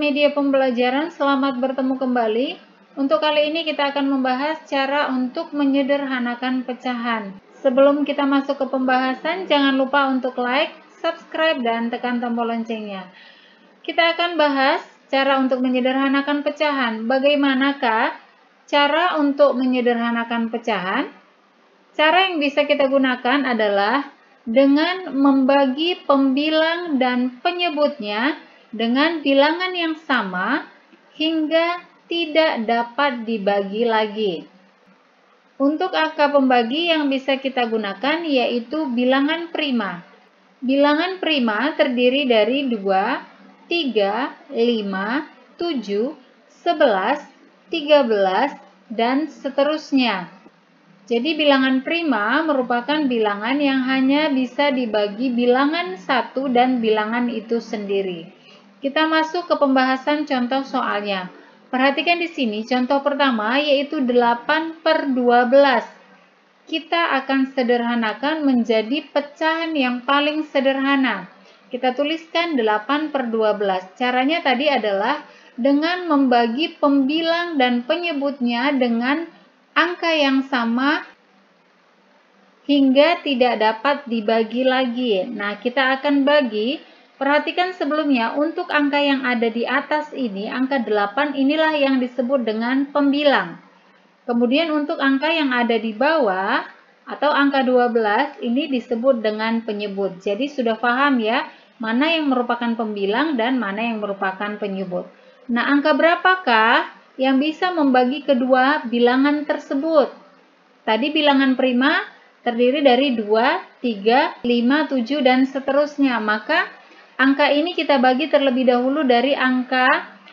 media pembelajaran, selamat bertemu kembali. Untuk kali ini kita akan membahas cara untuk menyederhanakan pecahan. Sebelum kita masuk ke pembahasan, jangan lupa untuk like, subscribe, dan tekan tombol loncengnya. Kita akan bahas cara untuk menyederhanakan pecahan. Bagaimanakah cara untuk menyederhanakan pecahan? Cara yang bisa kita gunakan adalah dengan membagi pembilang dan penyebutnya dengan bilangan yang sama hingga tidak dapat dibagi lagi. Untuk angka pembagi yang bisa kita gunakan yaitu bilangan prima. Bilangan prima terdiri dari 2, 3, 5, 7, 11, 13, dan seterusnya. Jadi bilangan prima merupakan bilangan yang hanya bisa dibagi bilangan satu dan bilangan itu sendiri. Kita masuk ke pembahasan contoh soalnya. Perhatikan di sini contoh pertama yaitu 8/12. Kita akan sederhanakan menjadi pecahan yang paling sederhana. Kita tuliskan 8/12. Caranya tadi adalah dengan membagi pembilang dan penyebutnya dengan angka yang sama hingga tidak dapat dibagi lagi. Nah, kita akan bagi, perhatikan sebelumnya untuk angka yang ada di atas ini, angka 8 inilah yang disebut dengan pembilang. Kemudian untuk angka yang ada di bawah atau angka 12 ini disebut dengan penyebut. Jadi sudah paham ya, mana yang merupakan pembilang dan mana yang merupakan penyebut. Nah, angka berapakah yang bisa membagi kedua bilangan tersebut? Tadi bilangan prima terdiri dari 2, 3, 5, 7, dan seterusnya. Maka angka ini kita bagi terlebih dahulu dari angka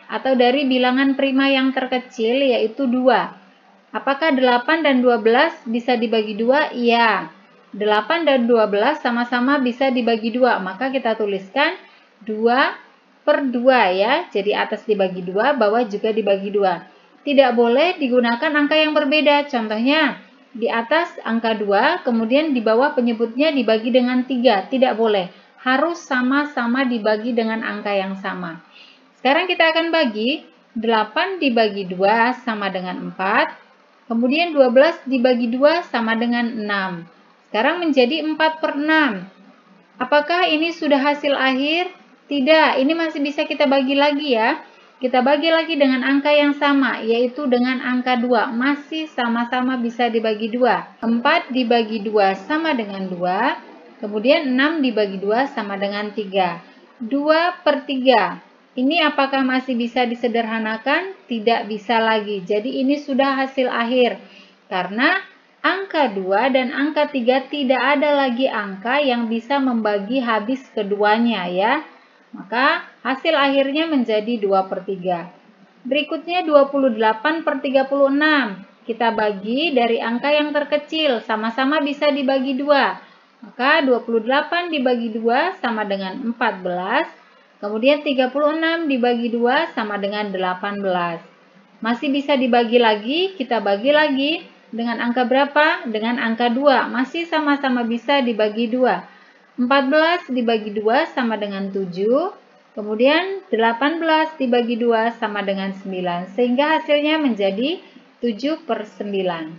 atau dari bilangan prima yang terkecil yaitu 2. Apakah 8 dan 12 bisa dibagi 2? Iya. 8 dan 12 sama-sama bisa dibagi 2. Maka kita tuliskan 2/2 ya. Jadi atas dibagi 2, bawah juga dibagi 2. Tidak boleh digunakan angka yang berbeda. Contohnya, di atas angka 2, kemudian di bawah penyebutnya dibagi dengan 3. Tidak boleh. Harus sama-sama dibagi dengan angka yang sama. Sekarang kita akan bagi 8 dibagi 2 sama dengan 4. Kemudian 12 dibagi 2 sama dengan 6. Sekarang menjadi 4/6. Apakah ini sudah hasil akhir? Tidak, ini masih bisa kita bagi lagi ya. Kita bagi lagi dengan angka yang sama, yaitu dengan angka 2. Masih sama-sama bisa dibagi 2. 4 dibagi 2 sama dengan 2. Kemudian 6 dibagi 2 sama dengan 3. 2/3. Ini apakah masih bisa disederhanakan? Tidak bisa lagi. Jadi ini sudah hasil akhir. Karena angka 2 dan angka 3 tidak ada lagi angka yang bisa membagi habis keduanya ya. Maka hasil akhirnya menjadi 2/3. Berikutnya 28/36. Kita bagi dari angka yang terkecil, sama-sama bisa dibagi 2. Maka 28 dibagi 2 sama dengan 14. Kemudian 36 dibagi 2 sama dengan 18. Masih bisa dibagi lagi, kita bagi lagi dengan angka berapa? Dengan angka 2. Masih sama-sama bisa dibagi 2. 14 dibagi 2 sama dengan 7, kemudian 18 dibagi 2 sama dengan 9, sehingga hasilnya menjadi 7/9.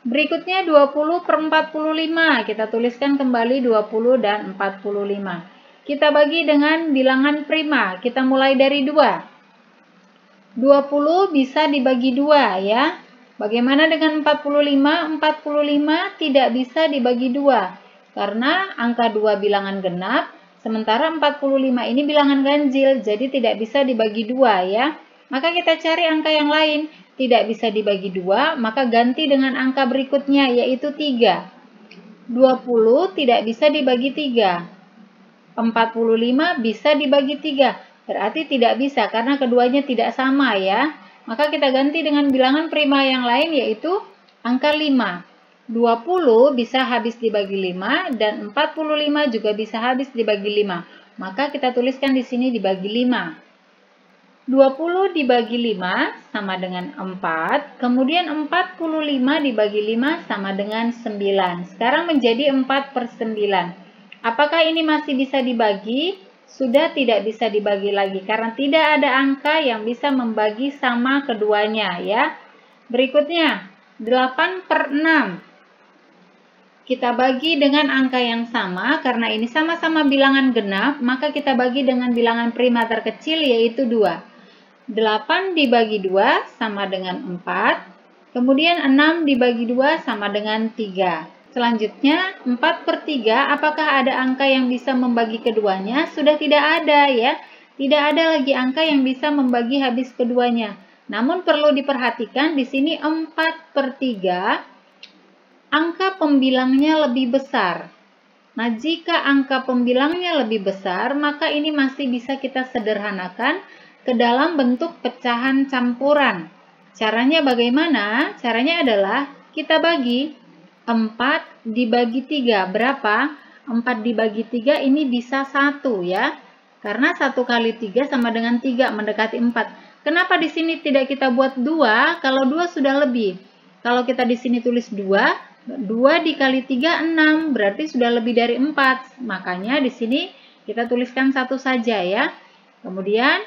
Berikutnya 20/45, kita tuliskan kembali 20 dan 45. Kita bagi dengan bilangan prima, kita mulai dari 2. 20 bisa dibagi 2 ya. Bagaimana dengan 45? 45 tidak bisa dibagi 2. Karena angka 2 bilangan genap, sementara 45 ini bilangan ganjil, jadi tidak bisa dibagi 2 ya. Maka kita cari angka yang lain, tidak bisa dibagi 2, maka ganti dengan angka berikutnya yaitu 3. 20 tidak bisa dibagi 3. 45 bisa dibagi 3, berarti tidak bisa karena keduanya tidak sama ya. Maka kita ganti dengan bilangan prima yang lain yaitu angka 5. 20 bisa habis dibagi 5 dan 45 juga bisa habis dibagi 5. Maka kita tuliskan di sini dibagi 5. 20 dibagi 5 sama dengan 4, kemudian 45 dibagi 5 sama dengan 9. Sekarang menjadi 4/9. Apakah ini masih bisa dibagi? sudah tidak bisa dibagi lagi karena tidak ada angka yang bisa membagi sama keduanya ya. Berikutnya 8/6. Kita bagi dengan angka yang sama karena ini sama-sama bilangan genap, maka kita bagi dengan bilangan prima terkecil yaitu 2. 8 dibagi 2 sama dengan 4. Kemudian 6 dibagi 2 sama dengan 3. Selanjutnya 4/3, apakah ada angka yang bisa membagi keduanya? Sudah tidak ada ya. Tidak ada lagi angka yang bisa membagi habis keduanya. Namun perlu diperhatikan di sini 4/3 angka pembilangnya lebih besar. Nah, jika angka pembilangnya lebih besar, maka ini masih bisa kita sederhanakan ke dalam bentuk pecahan campuran. Caranya bagaimana? Caranya adalah kita bagi 4 dibagi 3. Berapa? 4 dibagi 3 ini bisa 1 ya. Karena 1 kali 3 sama dengan 3, mendekati 4. Kenapa di sini tidak kita buat 2? Kalau 2 sudah lebih. Kalau kita di sini tulis 2, 2 dikali 3, 6. Berarti sudah lebih dari 4. Makanya di sini kita tuliskan 1 saja ya. Kemudian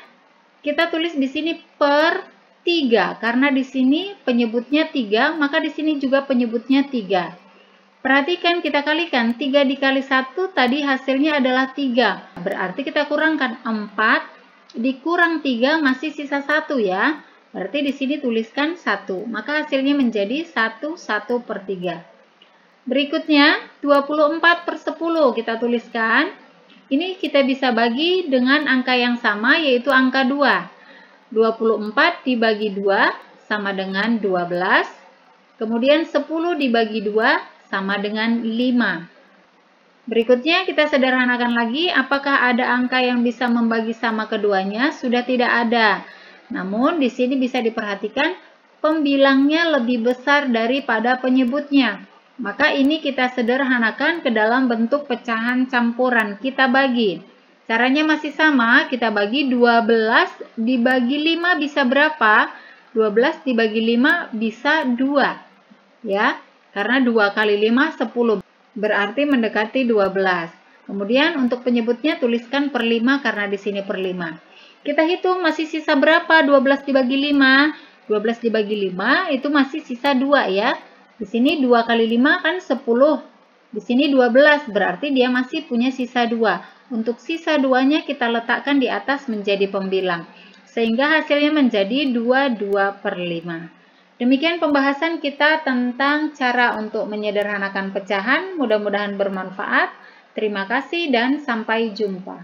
kita tulis di sini per 3. Karena di sini penyebutnya 3, maka di sini juga penyebutnya 3. Perhatikan kita kalikan. 3 dikali 1 tadi hasilnya adalah 3. Berarti kita kurangkan 4 dikurang 3 masih sisa 1 ya. Berarti di sini tuliskan 1. Maka hasilnya menjadi 1/3. Berikutnya 24/10 kita tuliskan. Ini kita bisa bagi dengan angka yang sama yaitu angka 2. 24 dibagi 2 sama dengan 12. Kemudian 10 dibagi 2 sama dengan 5. Berikutnya kita sederhanakan lagi, apakah ada angka yang bisa membagi sama keduanya? Sudah tidak ada. Namun di sini bisa diperhatikan pembilangnya lebih besar daripada penyebutnya. Maka ini kita sederhanakan ke dalam bentuk pecahan campuran. Kita bagi. Caranya masih sama, kita bagi 12 dibagi 5 bisa berapa? 12 dibagi 5 bisa 2. Ya, karena 2 kali 5, 10. Berarti mendekati 12. Kemudian untuk penyebutnya tuliskan per 5 karena di sini per 5. Kita hitung masih sisa berapa? 12 dibagi 5. 12 dibagi 5 itu masih sisa 2 ya. Di sini 2 kali 5 kan 10. Di sini 12, berarti dia masih punya sisa 2. Untuk sisa 2-nya kita letakkan di atas menjadi pembilang. Sehingga hasilnya menjadi 22/5. Demikian pembahasan kita tentang cara untuk menyederhanakan pecahan. Mudah-mudahan bermanfaat. Terima kasih dan sampai jumpa.